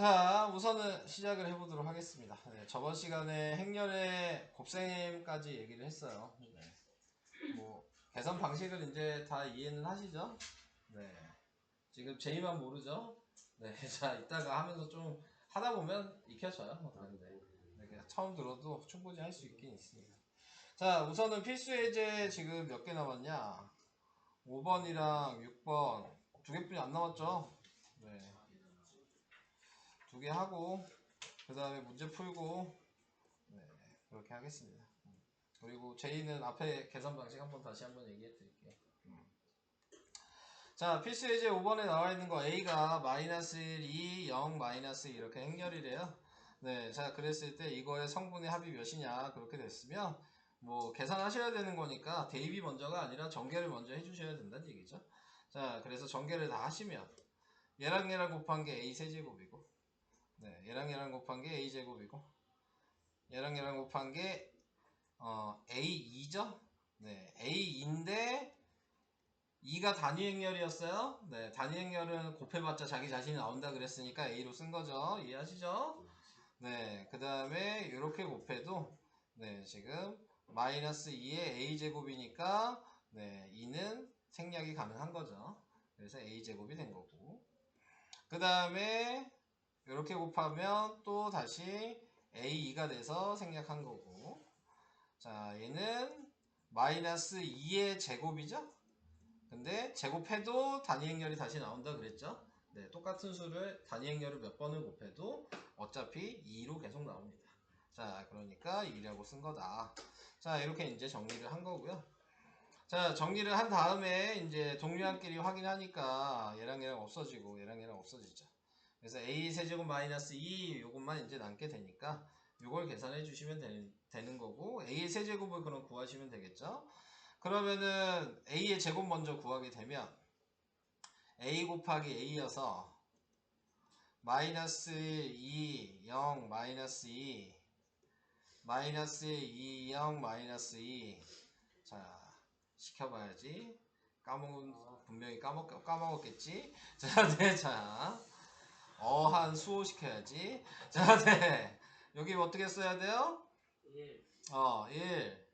자, 우선은 시작을 해보도록 하겠습니다. 네, 저번 시간에 행렬의 곱셈까지 얘기를 했어요. 네. 뭐 계산 방식을 이제 다 이해는 하시죠? 네. 지금 제이만 모르죠? 네. 자, 이따가 하면서 좀 하다 보면 익혀져요. 네, 그냥 처음 들어도 충분히 할 수 있긴 있습니다. 자, 우선은 필수 예제 지금 몇 개 남았냐? 5번이랑 6번 두 개뿐이 안 남았죠? 네. 두 개 하고 그 다음에 문제 풀고 네, 그렇게 하겠습니다. 그리고 제이는 앞에 계산 방식 다시 한번 얘기해 드릴게요. 자, 필수 예제 5번에 나와 있는 거 A가 마이너스 1, 2, 0, 마이너스 2 이렇게 행렬이래요. 네, 자, 그랬을 때 이거의 성분의 합이 몇이냐 그렇게 됐으면 뭐 계산하셔야 되는 거니까 대입이 먼저가 아니라 전개를 먼저 해주셔야 된다는 얘기죠. 자, 그래서 전개를 다 하시면 얘랑 곱한 게 A 세제곱이고 네, 얘랑 곱한 게 A 제곱이고 얘랑 곱한 게 A2죠? 네, A2인데 2가 단위 행렬이었어요. 네, 단위 행렬은 곱해봤자 자기 자신이 나온다 그랬으니까 A로 쓴 거죠. 이해하시죠? 네, 그 다음에 이렇게 곱해도 네, 지금 마이너스 2의 A 제곱이니까 네, 2는 생략이 가능한 거죠. 그래서 A 제곱이 된 거고. 그 다음에 이렇게 곱하면 또 다시 A2가 돼서 생략한 거고. 자, 얘는 마이너스 2의 제곱이죠? 근데 제곱해도 단위 행렬이 다시 나온다 그랬죠? 네, 똑같은 수를 단위 행렬을 몇 번을 곱해도 어차피 2로 계속 나옵니다. 자, 그러니까 2라고 쓴 거다. 자, 이렇게 이제 정리를 한 거고요. 자, 정리를 한 다음에 이제 동류한끼리 확인하니까 얘랑 없어지고 얘랑 없어지죠. 그래서 A 세제곱 마이너스 2 요것만 이제 남게 되니까 요걸 계산해 주시면 되는 거고 A의 세제곱을 그럼 구하시면 되겠죠. 그러면은 A의 제곱 먼저 구하게 되면 A 곱하기 A여서 마이너스 2, 0, 마이너스 2 마이너스 2, 0, 마이너스 2 자, 시켜봐야지. 분명히 까먹었겠지? 자, 네, 자. 어한 수호 시켜야지. 자, 네. 여기 어떻게 써야 돼요? 1. 1.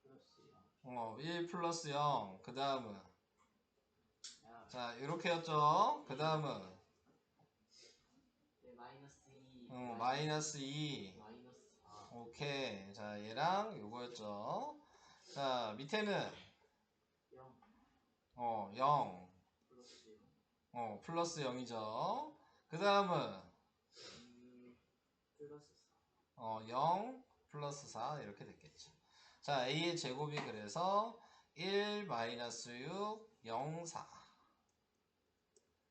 플러스 0. 1 플러스 0. 그 다음은. 자, 이렇게였죠? 그 다음은. 네, 마이너스 2. 마이너스 2. 마이너스 4. 오케이. 자, 얘랑 요거였죠? 자, 밑에는. 0. 0. 플러스 0. 플러스 0이죠? 그 다음은. 플러스 0 플러스 4 이렇게 됐겠죠. 자, A의 제곱이 그래서 1 마이너스 6 0 4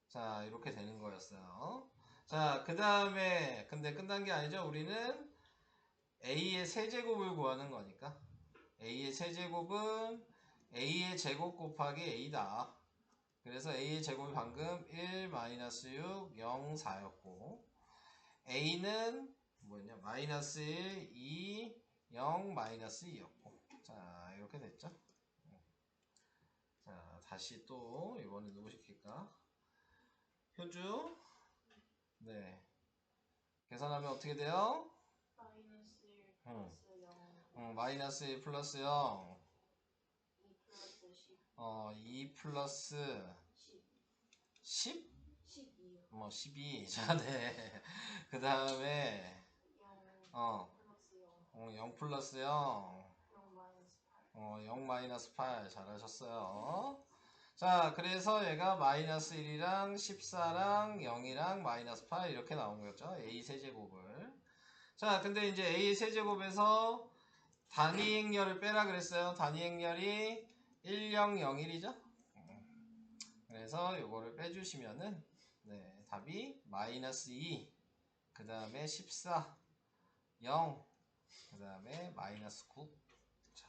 자, 이렇게 되는 거였어요. 자, 그 다음에 근데 끝난 게 아니죠. 우리는 A의 세제곱을 구하는 거니까 A의 세제곱은 A의 제곱 곱하기 A다. 그래서 A의 제곱이 방금 1 마이너스 6 0 4였고 A는 뭐였냐? 마이너스 1, 2, 0, 마이너스 2였고. 자, 이렇게 됐죠? 자, 다시 또, 이번에 누구 시킬까? 효주. 네. 계산하면 어떻게 돼요? 마이너스 1 플러스 0 마이너스 1 플러스 0. 2 플러스 10 2 플러스 10 10? 12요 12. 자, 네. 그 다음에 0 플러스 0 0 플러스 0. 0 마이너스 8 0 마이너스 8 잘하셨어요. 자, 그래서 얘가 마이너스 1이랑 14랑 0이랑 마이너스 8 이렇게 나온 거죠. A 세제곱을. 자, 근데 이제 A 세제곱에서 단위 행렬을 빼라 그랬어요. 단위 행렬이 1, 0, 0, 1이죠. 그래서 요거를 빼주시면은 네, 답이 마이너스 2, 그 다음에 14, 0, 그 다음에 마이너스 9. 자,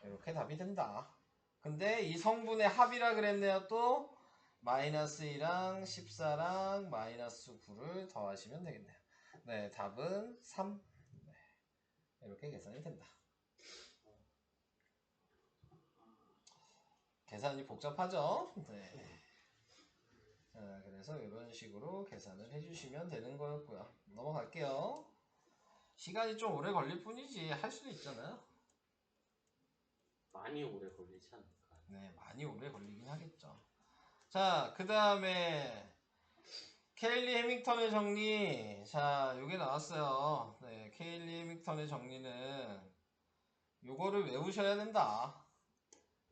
이렇게 답이 된다. 근데 이 성분의 합이라 그랬네요. 또 마이너스 2랑 14랑 마이너스 9를 더하시면 되겠네요. 네, 답은 3. 네, 이렇게 계산이 된다. 계산이 복잡하죠? 네. 자, 그래서 그래서 이런 식으로 계산을 해주시면 되는 거였고요. 넘어갈게요. 시간이 좀 오래 걸릴 뿐이지 할 수도 있잖아요. 많이 오래 걸리지 않을까요? 네, 많이 오래 걸리긴 하겠죠. 자, 그 다음에 케일리 해밍턴의 정리. 자, 요게 나왔어요. 네, 케일리 해밍턴의 정리는 요거를 외우셔야 된다.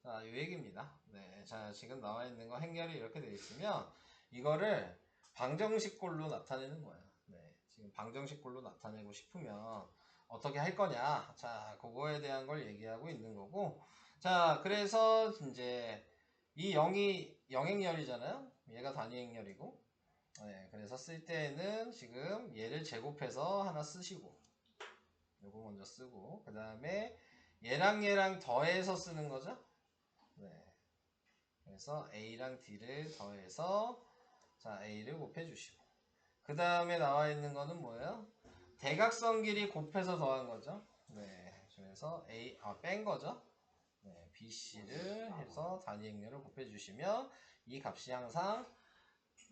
자, 요 얘기입니다. 네, 자, 지금 나와 있는 거 행렬이 이렇게 되어 있으면 이거를 방정식꼴로 나타내는 거예요. 네, 지금 방정식꼴로 나타내고 싶으면 어떻게 할 거냐. 자, 그거에 대한 걸 얘기하고 있는 거고. 자, 그래서 이제 이 0이 영행렬이잖아요. 얘가 단위행렬이고. 네, 그래서 쓸 때에는 지금 얘를 제곱해서 하나 쓰시고 요거 먼저 쓰고 그 다음에 얘랑 더해서 쓰는 거죠. 네, 그래서 A랑 D를 더해서 자 A를 곱해주시고 그 다음에 나와 있는 거는 뭐예요? 대각선 길이 곱해서 더한 거죠. 네, 그래서 뺀 거죠. 네, BC를 해서 단위행렬을 곱해주시면 이 값이 항상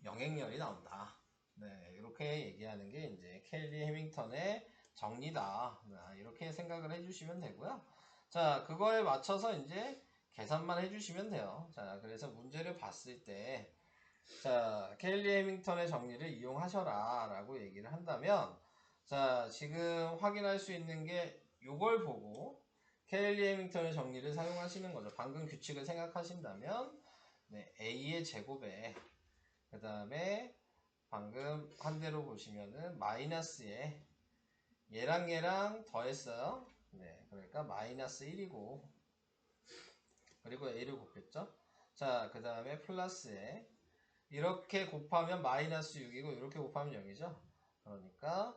영행렬이 나온다. 네, 이렇게 얘기하는 게 이제 케일리 해밍턴의 정리다. 네, 이렇게 생각을 해주시면 되고요. 자, 그거에 맞춰서 이제 계산만 해주시면 돼요. 자, 그래서 문제를 봤을 때, 자, 케일리 해밍턴의 정리를 이용하셔라 라고 얘기를 한다면, 자, 지금 확인할 수 있는 게 요걸 보고 케일리 해밍턴의 정리를 사용하시는 거죠. 방금 규칙을 생각하신다면, 네, A의 제곱에 그 다음에 방금 한 대로 보시면은 마이너스에 얘랑 더했어요. 네, 그러니까 마이너스 1이고 그리고 A를 곱했죠. 자, 그 다음에 플러스에 이렇게 곱하면 마이너스 6이고 이렇게 곱하면 0이죠. 그러니까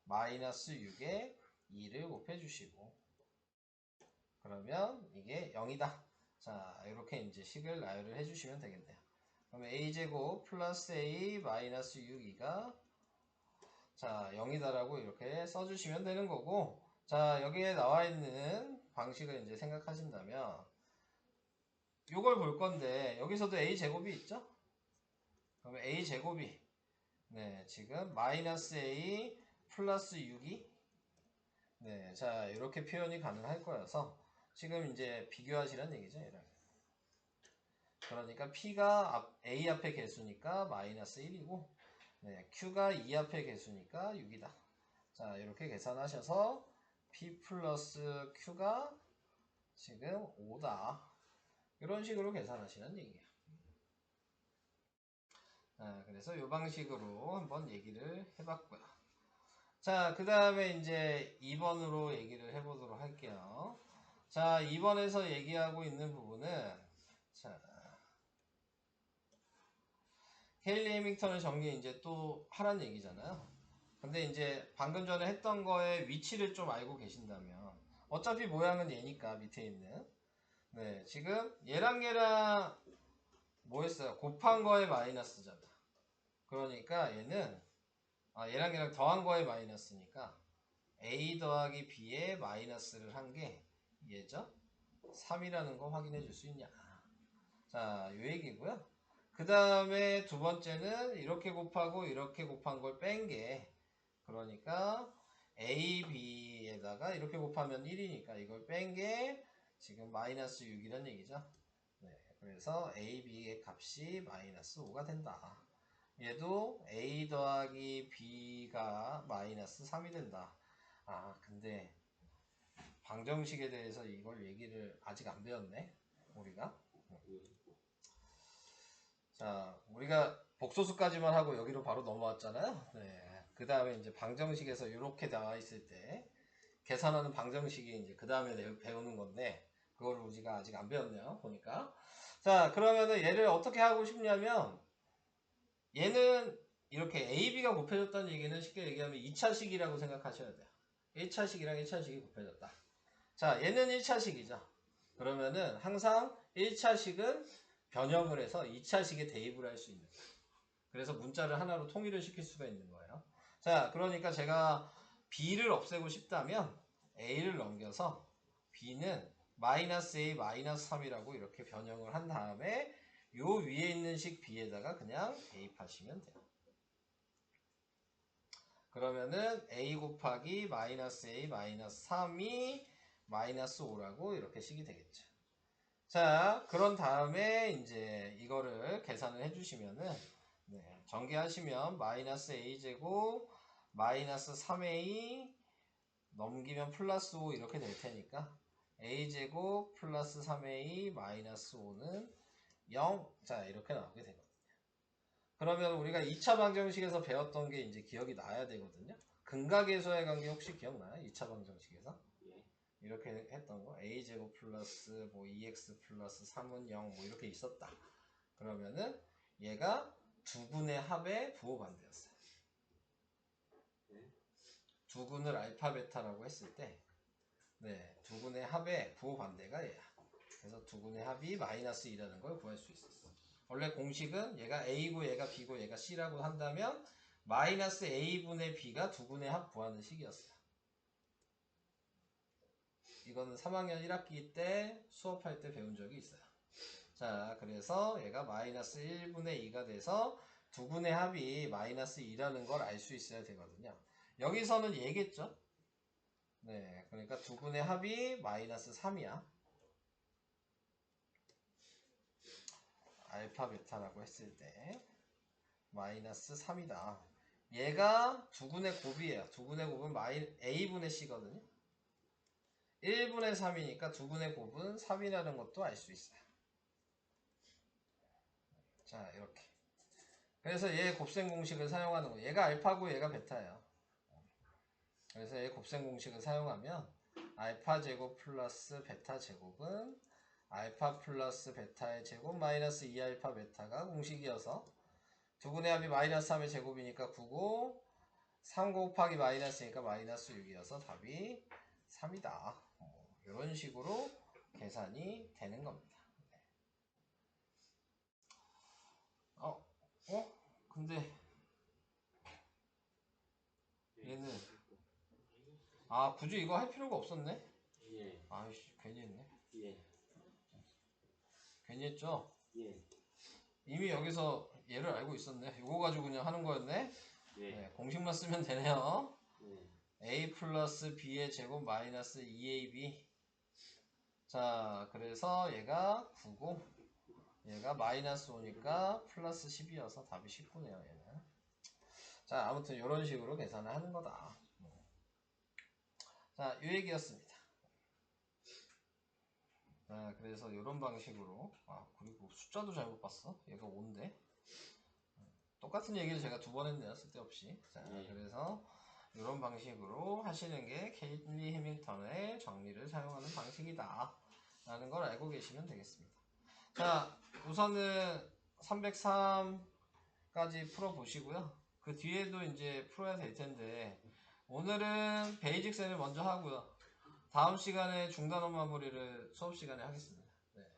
마이너스 6에 2를 곱해주시고 그러면 이게 0이다. 자, 이렇게 이제 식을 나열을 해주시면 되겠네요. 그러면 a제곱 플러스 a 마이너스 6이가 자 0이다라고 이렇게 써주시면 되는 거고 자 여기에 나와 있는 방식을 이제 생각하신다면 이걸 볼 건데 여기서도 a제곱이 있죠? 그러면 a제곱이 네 지금 마이너스 a 플러스 6이 네 자 이렇게 표현이 가능할 거여서 지금 이제 비교하시라는 얘기죠. 얘랑. 그러니까 P가 A 앞에 개수니까 마이너스 1이고 네, Q가 2 앞에 개수니까 6이다. 자 이렇게 계산하셔서 P 플러스 Q가 지금 5다. 이런 식으로 계산하시는 얘기예요. 그래서 이 방식으로 한번 얘기를 해봤고요. 자, 그 다음에 이제 2번으로 얘기를 해보도록 할게요. 자, 2번에서 얘기하고 있는 부분은 자, 케일리 해밍턴의 정리 이제 또 하란 얘기잖아요. 근데 이제 방금 전에 했던 거의 위치를 좀 알고 계신다면 어차피 모양은 얘니까 밑에 있는 네 지금 얘랑 뭐 했어요? 곱한 거에 마이너스잖아. 그러니까 얘는 얘랑 더한 거에 마이너스니까 A 더하기 B에 마이너스를 한 게 얘죠? 3이라는 거 확인해 줄 수 있냐. 자, 요 얘기고요. 그 다음에 두 번째는 이렇게 곱하고 이렇게 곱한 걸 뺀 게 그러니까 A, B에다가 이렇게 곱하면 1이니까 이걸 뺀 게 지금 마이너스 6이란 얘기죠. 네, 그래서 A, B의 값이 마이너스 5가 된다. 얘도 A 더하기 B가 마이너스 3이 된다. 근데 방정식에 대해서 이걸 얘기를 아직 안 배웠네 우리가. 자, 우리가 복소수까지만 하고 여기로 바로 넘어왔잖아요. 네. 그 다음에 이제 방정식에서 이렇게 나와 있을 때 계산하는 방정식이 이제 그 다음에 배우는 건데 그거를 우리가 아직 안 배웠네요. 보니까. 자, 그러면은 얘를 어떻게 하고 싶냐면 얘는 이렇게 A, B가 곱해졌다는 얘기는 쉽게 얘기하면 2차식이라고 생각하셔야 돼요. 1차식이랑 1차식이 곱해졌다. 자, 얘는 1차식이죠. 그러면은 항상 1차식은 변형을 해서 2차식에 대입을 할 수 있는 거예요. 그래서 문자를 하나로 통일을 시킬 수가 있는 거예요. 자, 그러니까 제가 B를 없애고 싶다면 A를 넘겨서 B는 마이너스 A 마이너스 3이라고 이렇게 변형을 한 다음에 요 위에 있는 식 b에다가 그냥 대입하시면 돼요. 그러면은 a 곱하기 마이너스 a 마이너스 3이 마이너스 5라고 이렇게 식이 되겠죠. 자, 그런 다음에 이제 이거를 계산을 해주시면은 네, 전개하시면 마이너스 a제곱 마이너스 3a 넘기면 플러스 5 이렇게 될 테니까 a제곱 플러스 3a 마이너스 5는 0. 자, 이렇게 나오게 되거든요. 그러면 우리가 2차 방정식에서 배웠던 게 이제 기억이 나야 되거든요. 근각에서의 관계 혹시 기억나요? 2차 방정식에서? 예. 이렇게 했던 거 a제곱 플러스 뭐 2x 플러스 3은 0 뭐 이렇게 있었다. 그러면은 얘가 두근의 합의 부호반대였어요. 네. 두근을 알파 베타라고 했을 때 네, 두근의 합의 부호반대가 얘야. 그래서 두근의 합이 마이너스 2라는 걸 구할 수 있었어. 원래 공식은 얘가 a고 얘가 b고 얘가 c라고 한다면 마이너스 a분의 b가 두근의 합 구하는 식이었어요. 이거는 3학년 1학기 때 수업할 때 배운 적이 있어요. 자, 그래서 얘가 마이너스 1분의 2가 돼서 두근의 합이 마이너스 2라는 걸 알 수 있어야 되거든요. 여기서는 얘겠죠? 네, 그러니까 두근의 합이 마이너스 3이야. 알파 베타라고 했을 때 마이너스 3이다. 얘가 두근의 곱이에요. 두근의 곱은 a분의 c거든요. 1분의 3이니까 두근의 곱은 3이라는 것도 알 수 있어요. 자, 이렇게. 그래서 얘 곱셈 공식을 사용하는 거. 얘가 알파고 얘가 베타예요. 그래서 얘 곱셈 공식을 사용하면 알파 제곱 플러스 베타 제곱은 알파 플러스 베타의 제곱 마이너스 2알파 베타가 공식이어서 두분의 합이 마이너스 3의 제곱이니까 9고 3 곱하기 마이너스니까 마이너스 6이어서 답이 3이다. 이런 식으로 계산이 되는 겁니다. 근데 얘는 굳이 이거 할 필요가 없었네? 예. 아이씨, 괜히 했네. 예. 괜히 했죠? 예. 이미 여기서 얘를 알고 있었네. 이거 가지고 그냥 하는 거였네? 예. 네, 공식만 쓰면 되네요. 예. a 플러스 b의 제곱 마이너스 2ab. 자, 그래서 얘가 9고 얘가 마이너스 5니까 플러스 10이어서 답이 19네요, 얘는. 자, 아무튼 이런 식으로 계산을 하는 거다. 자, 이 얘기였습니다. 자, 그래서 이런 방식으로 그리고 숫자도 잘못 봤어. 얘가 5인데 똑같은 얘기를 제가 두 번 했네요, 쓸데없이. 자, 그래서 이런 방식으로 하시는 게 케일리 해밀턴의 정리를 사용하는 방식이다 라는 걸 알고 계시면 되겠습니다. 자, 우선은 303까지 풀어보시고요. 그 뒤에도 이제 풀어야 될 텐데 오늘은 베이직 셈을 먼저 하고요. 다음 시간에 중단원 마무리를 수업 시간에 하겠습니다. 네.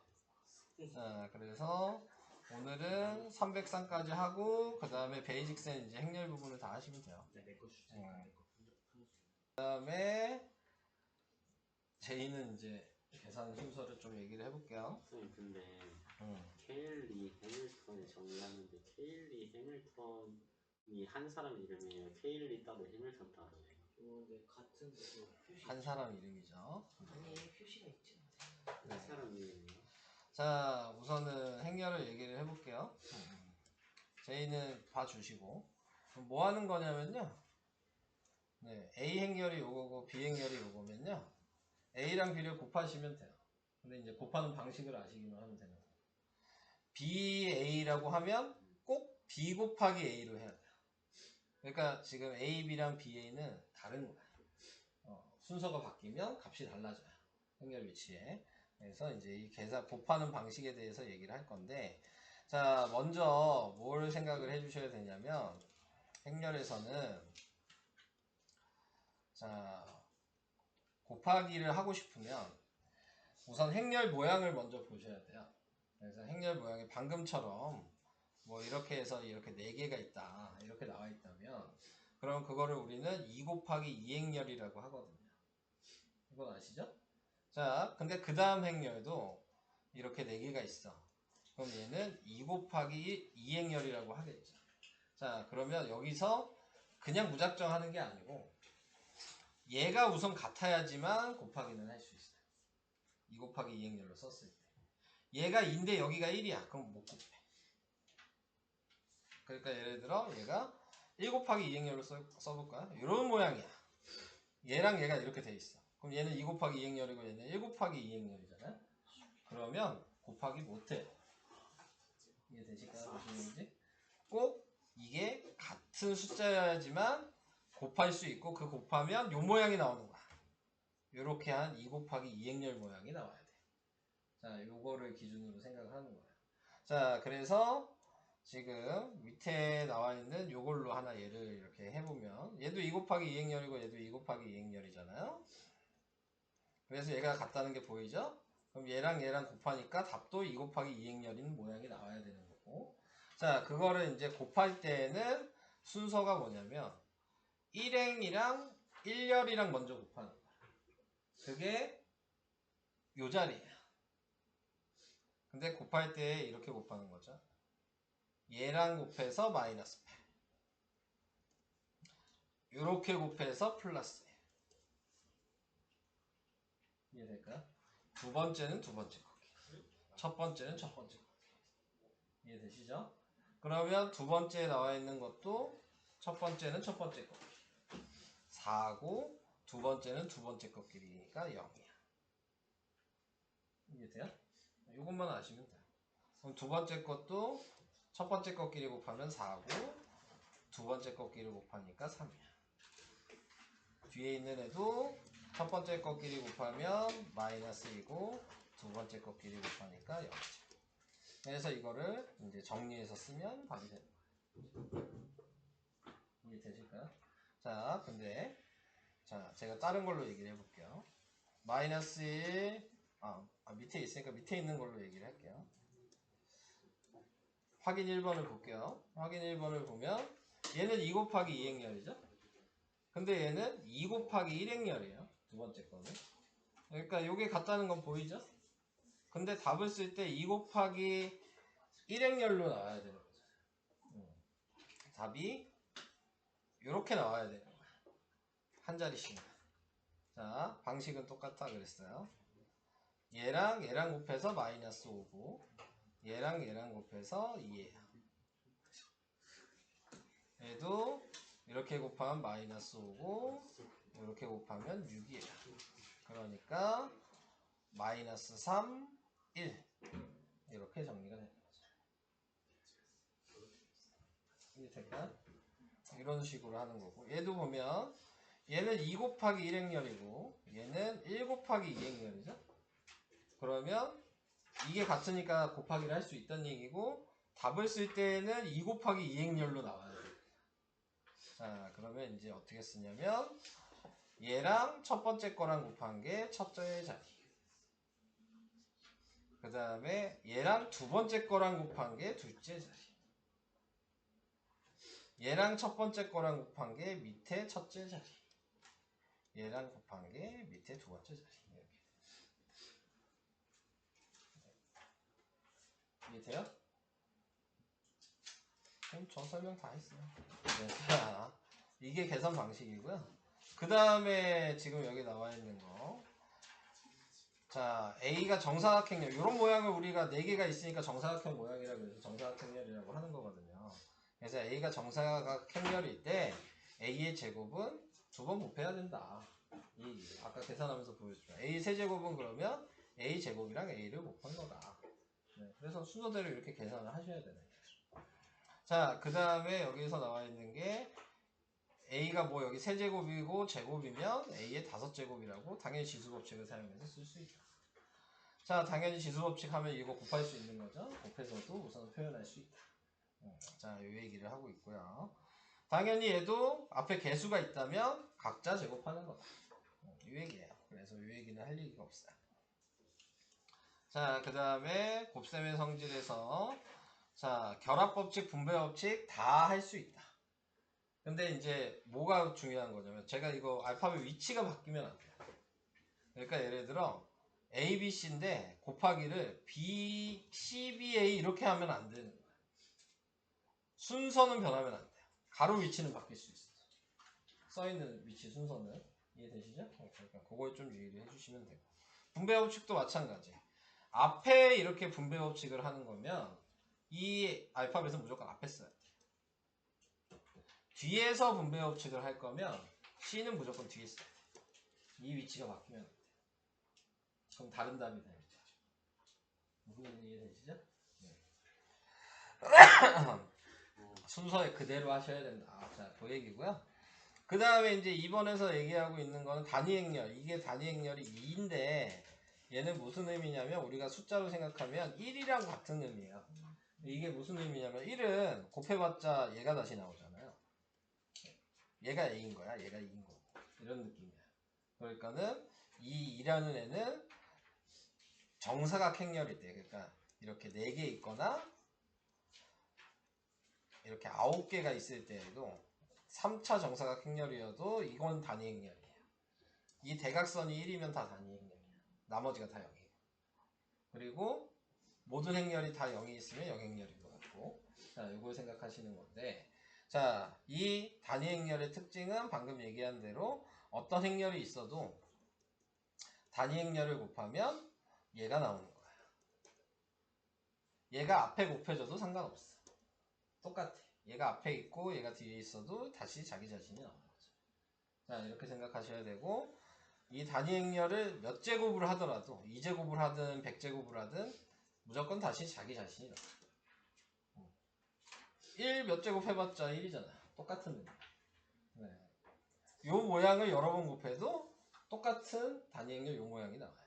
자, 그래서 오늘은 303까지 하고 그 다음에 베이직 셈 이제 행렬 부분을 다 하시면 돼요. 네, 내거 주세요. 그 다음에 제이는 이제 계산 순서를 좀 얘기를 해볼게요. 선생님 근데 케일리 해밀턴을 정리하는데 케일리 해밀턴이 한 사람 이름이에요. 케일리 따로 해밀턴 따로예요. 근데 같은 데서 표시 한 사람 이름이죠. 아니 표시가 있지 한 사람 이름이요? 자, 우선은 행렬을 얘기를 해볼게요. 제이는 봐주시고 뭐 하는 거냐면요. 네, A 행렬이 요거고 B 행렬이 요거면요. A랑 B를 곱하시면 돼요. 근데 이제 곱하는 방식을 아시기만 하면 되는 거예요. BA라고 하면 꼭 B 곱하기 A로 해야 돼요. 그러니까 지금 A, B랑 BA는 다른 거예요. 순서가 바뀌면 값이 달라져요. 행렬 위치에. 그래서 이제 이 계산 곱하는 방식에 대해서 얘기를 할 건데, 자, 먼저 뭘 생각을 해 주셔야 되냐면 행렬에서는 자, 곱하기를 하고 싶으면 우선 행렬 모양을 먼저 보셔야 돼요. 그래서 행렬 모양이 방금처럼 뭐 이렇게 해서 이렇게 4개가 있다 이렇게 나와 있다면 그럼 그거를 우리는 2 곱하기 2행렬이라고 하거든요. 이건 아시죠? 자, 근데 그 다음 행렬도 이렇게 4개가 있어. 그럼 얘는 2 곱하기 2행렬이라고 하겠죠. 자, 그러면 여기서 그냥 무작정 하는 게 아니고 얘가 우선 같아야지만 곱하기는 할 수 있어요. 2 곱하기 2행렬로 썼을 때. 얘가 2인데 여기가 1이야. 그럼 못 곱해. 그러니까 예를 들어 얘가 1 곱하기 2행렬로 써볼까요? 이런 모양이야. 얘랑 얘가 이렇게 돼 있어. 그럼 얘는 2 곱하기 2행렬이고 얘는 1 곱하기 2행렬이잖아요. 그러면 곱하기 못해요. 이게 되실까요? 무슨 얘기인지? 꼭 이게 같은 숫자여야지만 곱할 수 있고 그 곱하면 요 모양이 나오는 거야. 요렇게 한 2 곱하기 2행렬 모양이 나와야 돼. 자, 요거를 기준으로 생각을 하는 거예요. 자, 그래서 지금 밑에 나와 있는 요걸로 하나 예를 이렇게 해보면 얘도 2 곱하기 2행렬이고 얘도 2 곱하기 2행렬이잖아요. 그래서 얘가 같다는 게 보이죠? 그럼 얘랑 얘랑 곱하니까 답도 2 곱하기 2행렬인 모양이 나와야 되는 거고. 자, 그거를 이제 곱할 때에는 순서가 뭐냐면 1행이랑 1열이랑 먼저 곱하는 거야. 그게 요 자리예요. 근데 곱할 때 이렇게 곱하는 거죠. 얘랑 곱해서 마이너스 8. 이렇게 곱해서 플러스 1. 이해될까요? 두 번째는 두 번째 곱기. 첫 번째는 첫 번째 곱기. 이해되시죠? 그러면 두 번째에 나와 있는 것도 첫 번째는 첫 번째 곱기. 4고 두 번째는 두 번째 곱기니까 0이야. 이해돼요? 이것만 아시면 돼요. 그럼 두 번째 것도 첫 번째 곱끼리 곱하면 4고 두 번째 곱끼리 곱하니까 3이야. 뒤에 있는 애도 첫 번째 곱끼리 곱하면 마이너스 2고 두 번째 곱끼리 곱하니까 0이죠. 그래서 이거를 이제 정리해서 쓰면 답이 되는 거예요. 이해되실까요? 자, 근데 자, 제가 다른 걸로 얘기를 해볼게요. 마이너스 1, 밑에 있으니까 밑에 있는 걸로 얘기를 할게요. 확인 1번을 볼게요. 확인 1번을 보면 얘는 2 곱하기 2행렬이죠? 근데 얘는 2 곱하기 1행렬이에요. 두 번째 거는. 그러니까 이게 같다는 건 보이죠? 근데 답을 쓸 때 2 곱하기 1행렬로 나와야 되는 거죠. 답이 이렇게 나와야 되는 거야. 한 자리씩. 자, 방식은 똑같아 그랬어요. 얘랑 얘랑 곱해서 마이너스 5고 얘랑 얘랑 곱해서 2예요. 얘도 이렇게 곱하면 마이너스 5고 이렇게 곱하면 6이에요. 그러니까 마이너스 3, 1 이렇게 정리가 되는 거죠. 이게 될까요? 이런 식으로 하는 거고 얘도 보면 얘는 2 곱하기 1행렬이고 얘는 1 곱하기 2행렬이죠. 그러면 이게 같으니까 곱하기를 할 수 있다는 얘기고 답을 쓸 때는 2 곱하기 2행렬로 나와야 돼요. 자, 그러면 이제 어떻게 쓰냐면 얘랑 첫 번째 거랑 곱한 게 첫째 자리. 그 다음에 얘랑 두 번째 거랑 곱한 게 둘째 자리. 얘랑 첫 번째 거랑 곱한 게 밑에 첫째 자리. 얘랑 곱한 게 밑에 두 번째 자리. 이렇게. 이해돼요? 그럼 저 설명 다 했어요. 네, 자, 이게 계산 방식이고요. 그 다음에 지금 여기 나와 있는 거. 자, A가 정사각형렬. 이런 모양을 우리가 4개가 있으니까 정사각형 모양이라고 해서 정사각형렬이라고 하는 거거든요. 그래서 A가 정사각형렬일 때 A의 제곱은 2번 곱해야 된다. 아까 계산하면서 보여줬죠. A 세제곱은 그러면 A 제곱이랑 A를 곱한 거다. 네, 그래서 순서대로 이렇게 계산을 하셔야 되는 거예요. 자, 그 다음에 여기서 나와 있는 게 A가 뭐 여기 세제곱이고 제곱이면 A의 5제곱이라고 당연히 지수법칙을 사용해서 쓸 수 있다. 자, 당연히 지수법칙 하면 이거 곱할 수 있는 거죠. 곱해서도 우선 표현할 수 있다. 자, 이 얘기를 하고 있고요. 당연히 얘도 앞에 개수가 있다면 각자 제곱하는 거다. 이 얘기예요. 그래서 이 얘기는 할 얘기가 없어요. 자, 그 다음에 곱셈의 성질에서 자, 결합법칙, 분배법칙 다 할 수 있다. 근데 이제 뭐가 중요한 거냐면 제가 이거 알파벳 위치가 바뀌면 안 돼요. 그러니까 예를 들어 ABC인데 곱하기를 B, CBA 이렇게 하면 안 되는 거야. 순서는 변하면 안 돼요. 가로 위치는 바뀔 수 있어. 써있는 위치 순서는. 이해되시죠? 그러니까 그거에 좀 유의를 해주시면 되고. 분배 법칙도 마찬가지. 앞에 이렇게 분배 법칙을 하는 거면 이 알파벳은 무조건 앞에 써야 돼. 뒤에서 분배 법칙을 할 거면 C는 무조건 뒤에 써야 돼. 이 위치가 바뀌면 안 돼. 그럼 다른 답이 됩니다. 무슨 얘기 이해되시죠? 네. 순서에 그대로 하셔야 된다. 자, 그 얘기고요. 그 다음에 이제 2번에서 얘기하고 있는 거는 단위 행렬. 이게 단위 행렬이 2인데 얘는 무슨 의미냐면 우리가 숫자로 생각하면 1이랑 같은 의미예요. 이게 무슨 의미냐면 1은 곱해봤자 얘가 다시 나오잖아요. 얘가 A인 거야. 얘가 2인 거고. 이런 느낌이야. 그러니까는 이 2라는 애는 정사각 행렬일 때, 그러니까 이렇게 4개 있거나 이렇게 9개가 있을 때에도 3차 정사각 행렬이어도 이건 단위 행렬이에요. 이 대각선이 1이면 다 단위 행렬이에요. 나머지가 다 0이에요. 그리고 모든 행렬이 다 0이 있으면 영행렬인 것 같고, 자, 이걸 생각하시는 건데, 자, 이 단위 행렬의 특징은 방금 얘기한 대로 어떤 행렬이 있어도 단위 행렬을 곱하면 얘가 나오는 거예요. 얘가 앞에 곱해져도 상관없어. 똑같아. 얘가 앞에 있고 얘가 뒤에 있어도 다시 자기 자신이 나오는 거죠. 자, 이렇게 생각하셔야 되고, 이 단위 행렬을 몇 제곱을 하더라도 2제곱을 하든 100제곱을 하든 무조건 다시 자기 자신이 나와요. 1 몇 제곱 해봤자 1이잖아. 똑같은 의미. 네. 요 모양을 여러 번 곱해도 똑같은 단위 행렬 요 모양이 나와야 돼.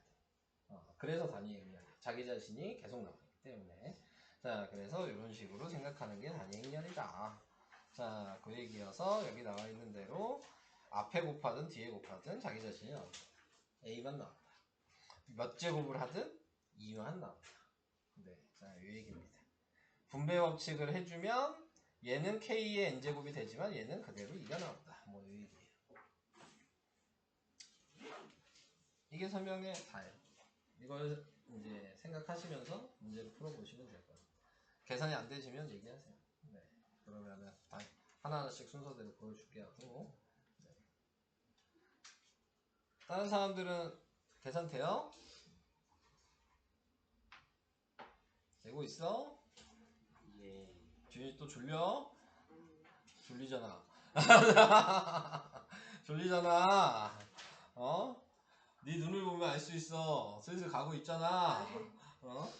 그래서 단위 행렬. 자기 자신이 계속 나오기 때문에. 자, 그래서 이런 식으로 생각하는 게 단위 행렬이다. 자, 그 얘기여서 여기 나와 있는 대로 앞에 곱하든 뒤에 곱하든 자기 자신이 나온다. A만 나온다. 몇 제곱을 하든 2만 나온다. 네, 자, 이 얘기입니다. 분배 법칙을 해주면 얘는 K의 N제곱이 되지만 얘는 그대로 2가 나온다. 뭐 이 얘기예요. 이게 설명의 다예요. 이걸 이제 생각하시면서 문제를 풀어보시면 될 거예요. 계산이 안 되시면 얘기하세요. 네, 그러면은 하나하나씩 순서대로 보여줄게 하고. 네. 다른 사람들은 계산 돼요? 되고 있어? 예. 준이 또 졸려? 졸리잖아. 졸리잖아. 어? 네 눈을 보면 알 수 있어. 슬슬 가고 있잖아. 어?